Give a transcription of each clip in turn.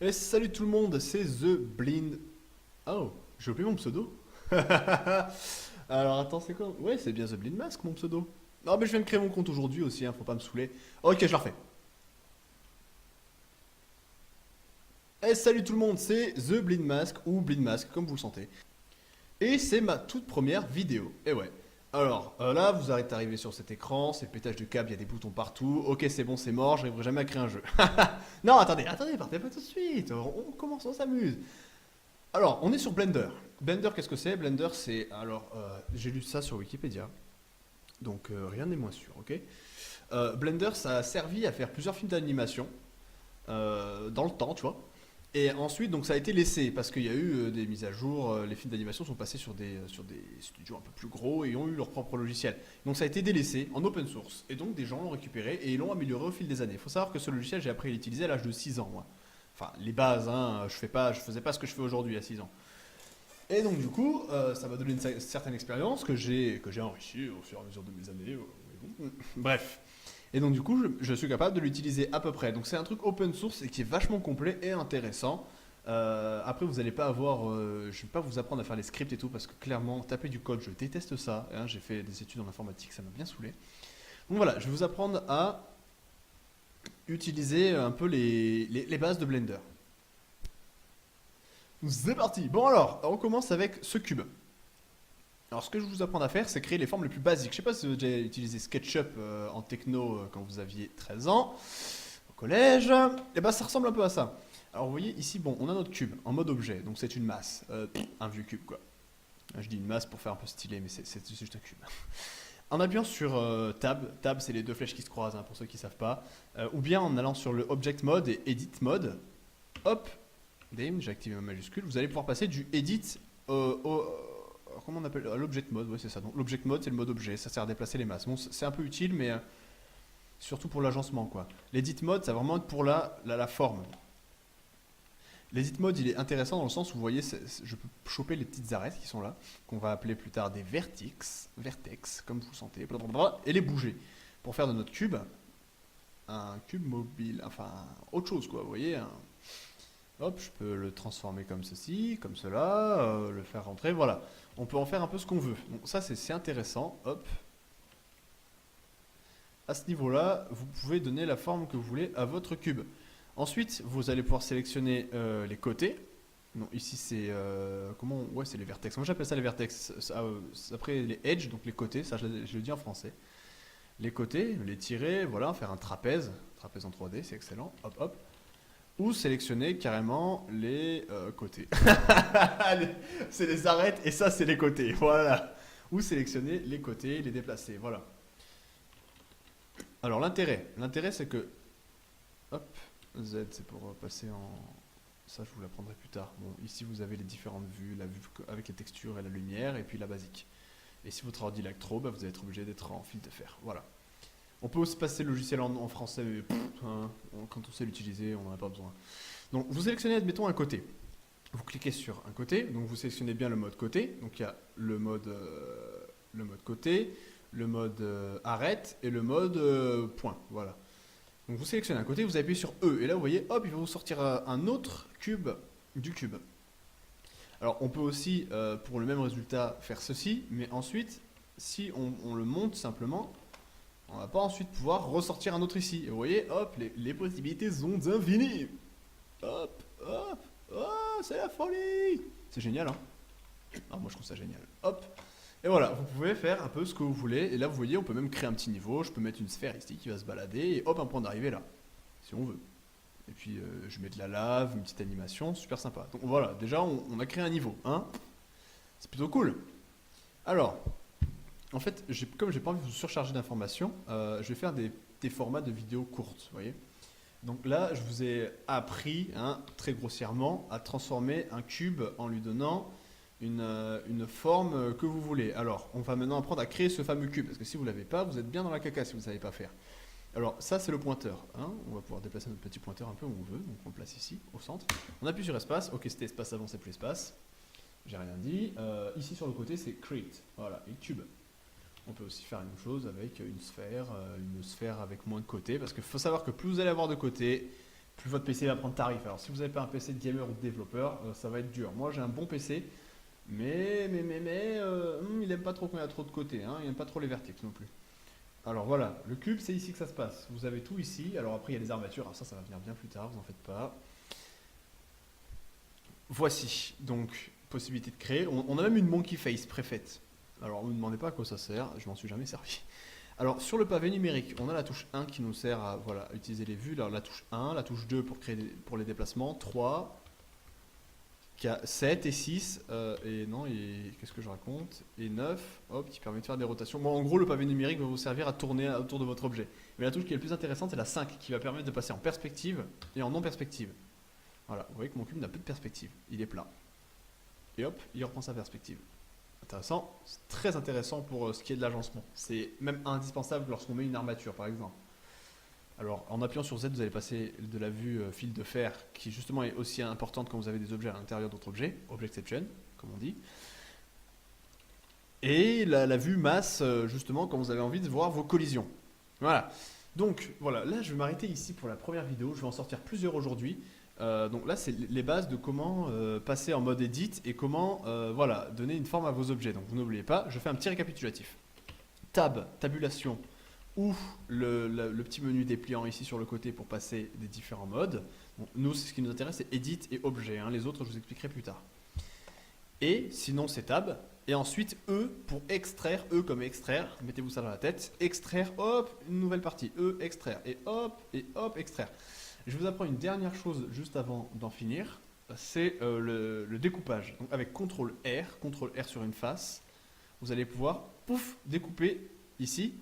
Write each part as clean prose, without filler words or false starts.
Et salut tout le monde, c'est The Blind. Oh, j'ai oublié mon pseudo. Alors attends, c'est quoi? Ouais, c'est bien The Blind Mask mon pseudo. Non, mais je viens de créer mon compte aujourd'hui aussi, hein, faut pas me saouler. Ok, je le refais. Et salut tout le monde, c'est The Blind Mask ou Blind Mask, comme vous le sentez. Et c'est ma toute première vidéo. Et ouais. Alors là, vous êtes arrivé sur cet écran, c'est le pétage de câble, il y a des boutons partout. Ok, c'est bon, c'est mort, j'arriverai jamais à créer un jeu. Non, attendez, partez pas tout de suite. On commence, on s'amuse. Alors, on est sur Blender. Blender, qu'est-ce que c'est? Blender, c'est. Alors, j'ai lu ça sur Wikipédia, donc rien n'est moins sûr, ok? Blender, ça a servi à faire plusieurs films d'animation dans le temps, tu vois. Et ensuite, donc ça a été laissé parce qu'il y a eu des mises à jour. Les films d'animation sont passés sur des studios un peu plus gros et ont eu leur propre logiciel. Donc ça a été délaissé en open source. Et donc des gens l'ont récupéré et ils l'ont amélioré au fil des années. Il faut savoir que ce logiciel, j'ai appris à l'utiliser à l'âge de 6 ans, moi. Enfin, les bases, hein, je faisais pas ce que je fais aujourd'hui à 6 ans. Et donc du coup, ça m'a donné une certaine expérience que j'ai enrichie au fur et à mesure de mes années. Mais bon. Bref. Et donc du coup, je suis capable de l'utiliser à peu près. Donc c'est un truc open source et qui est vachement complet et intéressant. Après, vous n'allez pas avoir, je vais pas vous apprendre à faire les scripts et tout parce que clairement, taper du code, je déteste ça. Hein, j'ai fait des études en informatique, ça m'a bien saoulé. Donc voilà, je vais vous apprendre à utiliser un peu les bases de Blender. C'est parti. Bon alors, on commence avec ce cube. Alors ce que je vous apprends à faire, c'est créer les formes les plus basiques. Je sais pas si vous avez déjà utilisé SketchUp en techno quand vous aviez 13 ans, au collège. Et ben ça ressemble un peu à ça. Alors vous voyez ici, bon, on a notre cube en mode objet, donc c'est une masse, un vieux cube quoi. Je dis une masse pour faire un peu stylé, mais c'est juste un cube. En appuyant sur Tab c'est les deux flèches qui se croisent hein, pour ceux qui ne savent pas, ou bien en allant sur le Object Mode et Edit Mode, hop, Dame, j'ai activé ma majuscule, vous allez pouvoir passer du Edit comment on appelle l'Object Mode, ouais c'est ça. Donc l'Object Mode c'est le mode objet, ça sert à déplacer les masses. Bon, c'est un peu utile, mais surtout pour l'agencement quoi. L'Edit Mode, ça va vraiment être pour la forme. L'Edit Mode, il est intéressant dans le sens où vous voyez, je peux choper les petites arêtes qui sont là, qu'on va appeler plus tard des vertex, comme vous le sentez, blablabla, et les bouger pour faire de notre cube un cube mobile, enfin autre chose quoi, vous voyez. Hop, je peux le transformer comme ceci, comme cela, le faire rentrer, voilà. On peut en faire un peu ce qu'on veut. Donc ça, c'est intéressant. Hop. À ce niveau-là, vous pouvez donner la forme que vous voulez à votre cube. Ensuite, vous allez pouvoir sélectionner les côtés. Non, ici, c'est ouais, c'est les vertex. Moi, j'appelle ça les vertex. Après, les edges, donc les côtés, ça, je le dis en français. Les côtés, les tirer, voilà, faire un trapèze. Trapèze en 3D, c'est excellent. Hop, hop. Ou sélectionner carrément les côtés. C'est les arêtes et ça c'est les côtés, voilà. Ou sélectionner les côtés, les déplacer, voilà. Alors l'intérêt c'est que, hop, Z c'est pour passer en... Ça je vous l'apprendrai plus tard. Bon, ici vous avez les différentes vues, la vue avec les textures et la lumière, et puis la basique. Et si votre ordi lag trop, bah, vous allez être obligé d'être en fil de fer, voilà. On peut aussi passer le logiciel en français, mais hein, quand on sait l'utiliser, on n'en a pas besoin. Donc vous sélectionnez, admettons, un côté. Vous cliquez sur un côté, donc vous sélectionnez bien le mode côté. Donc il y a le mode côté, le mode arrête et le mode point. Voilà. Donc vous sélectionnez un côté, vous appuyez sur E. Et là vous voyez, hop, il va vous sortir un autre cube du cube. Alors on peut aussi, pour le même résultat, faire ceci, mais ensuite, si on le monte simplement, on va pas ensuite pouvoir ressortir un autre ici. Et vous voyez, hop, les possibilités sont infinies. Hop, hop, oh, c'est la folie. C'est génial, hein. Ah, moi je trouve ça génial. Hop. Et voilà, vous pouvez faire un peu ce que vous voulez. Et là, vous voyez, on peut même créer un petit niveau. Je peux mettre une sphère ici qui va se balader. Et hop, un point d'arrivée là, si on veut. Et puis, je mets de la lave, une petite animation, super sympa. Donc voilà, déjà, on a créé un niveau, hein. C'est plutôt cool. Alors, en fait, comme j'ai pas envie de vous surcharger d'informations, je vais faire des formats de vidéos courtes, vous voyez. Donc là, je vous ai appris, hein, très grossièrement, à transformer un cube en lui donnant une forme que vous voulez. Alors, on va maintenant apprendre à créer ce fameux cube, parce que si vous ne l'avez pas, vous êtes bien dans la caca si vous ne savez pas faire. Alors, ça, c'est le pointeur. Hein. On va pouvoir déplacer notre petit pointeur un peu où on veut. Donc, on le place ici, au centre. On appuie sur espace. Ok, c'était espace avant, c'est plus espace. J'ai rien dit. Ici, sur le côté, c'est create. Voilà, et cube. On peut aussi faire une chose avec une sphère avec moins de côtés, parce qu'il faut savoir que plus vous allez avoir de côtés, plus votre PC va prendre tarif. Alors si vous n'avez pas un PC de gamer ou de développeur, ça va être dur. Moi j'ai un bon PC, mais il aime pas trop quand il y a trop de côtés, hein. Il aime pas trop les vertex non plus. Alors voilà, le cube c'est ici que ça se passe. Vous avez tout ici. Alors après il y a des armatures. Alors ça va venir bien plus tard, vous en faites pas. Voici donc possibilité de créer. On a même une monkey face préfaite. Alors ne me demandez pas à quoi ça sert, je m'en suis jamais servi. Alors sur le pavé numérique, on a la touche 1 qui nous sert à voilà, utiliser les vues. Alors la touche 1, la touche 2 pour créer pour les déplacements, 3, 7 et 6, et non, et qu'est-ce que je raconte? Et 9, hop, qui permet de faire des rotations. Bon, en gros, le pavé numérique va vous servir à tourner autour de votre objet. Mais la touche qui est la plus intéressante, c'est la 5, qui va permettre de passer en perspective et en non-perspective. Voilà, vous voyez que mon cube n'a plus de perspective, il est plat. Et hop, il reprend sa perspective. Intéressant, c'est très intéressant pour ce qui est de l'agencement. C'est même indispensable lorsqu'on met une armature, par exemple. Alors, en appuyant sur Z, vous allez passer de la vue fil de fer, qui justement est aussi importante quand vous avez des objets à l'intérieur d'autres objets, Objectception, comme on dit. Et la vue masse, justement, quand vous avez envie de voir vos collisions. Voilà. Donc, voilà, là, je vais m'arrêter ici pour la première vidéo. Je vais en sortir plusieurs aujourd'hui. Donc là, c'est les bases de comment passer en mode edit et comment voilà, donner une forme à vos objets. Donc, vous n'oubliez pas, je fais un petit récapitulatif. Tab, tabulation, ou le petit menu dépliant ici sur le côté pour passer des différents modes. Bon, nous, ce qui nous intéresse, c'est Edit et Objet, hein. Les autres, je vous expliquerai plus tard. Et sinon, c'est Tab. Et ensuite, E pour extraire, E comme extraire, mettez-vous ça dans la tête. Extraire, hop, une nouvelle partie. E, extraire. Et hop, extraire. Je vous apprends une dernière chose juste avant d'en finir. C'est le découpage. Donc avec CTRL R sur une face, vous allez pouvoir, pouf, découper ici.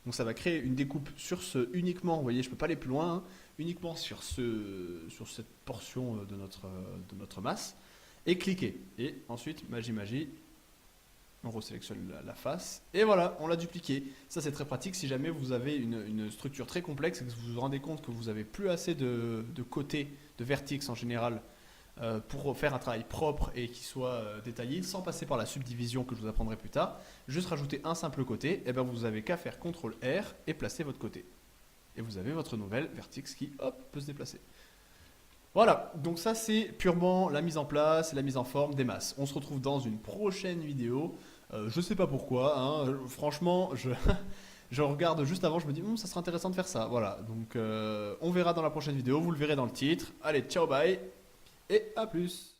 Donc ça va créer une découpe sur ce uniquement, vous voyez, je ne peux pas aller plus loin, hein, uniquement sur cette portion de notre masse, et cliquer. Et ensuite, magie, on resélectionne la face, et voilà, on l'a dupliqué. Ça c'est très pratique si jamais vous avez une structure très complexe et que vous vous rendez compte que vous n'avez plus assez de côtés, de vertex en général, pour faire un travail propre et qui soit détaillé sans passer par la subdivision que je vous apprendrai plus tard, juste rajouter un simple côté, et bien vous n'avez qu'à faire CTRL R et placer votre côté. Et vous avez votre nouvelle vertex qui hop, peut se déplacer. Voilà, donc ça c'est purement la mise en place et la mise en forme des masses. On se retrouve dans une prochaine vidéo. Je sais pas pourquoi, hein, franchement, je regarde juste avant, je me dis ça serait intéressant de faire ça. Voilà, donc on verra dans la prochaine vidéo, vous le verrez dans le titre. Allez, ciao, bye! Et à plus.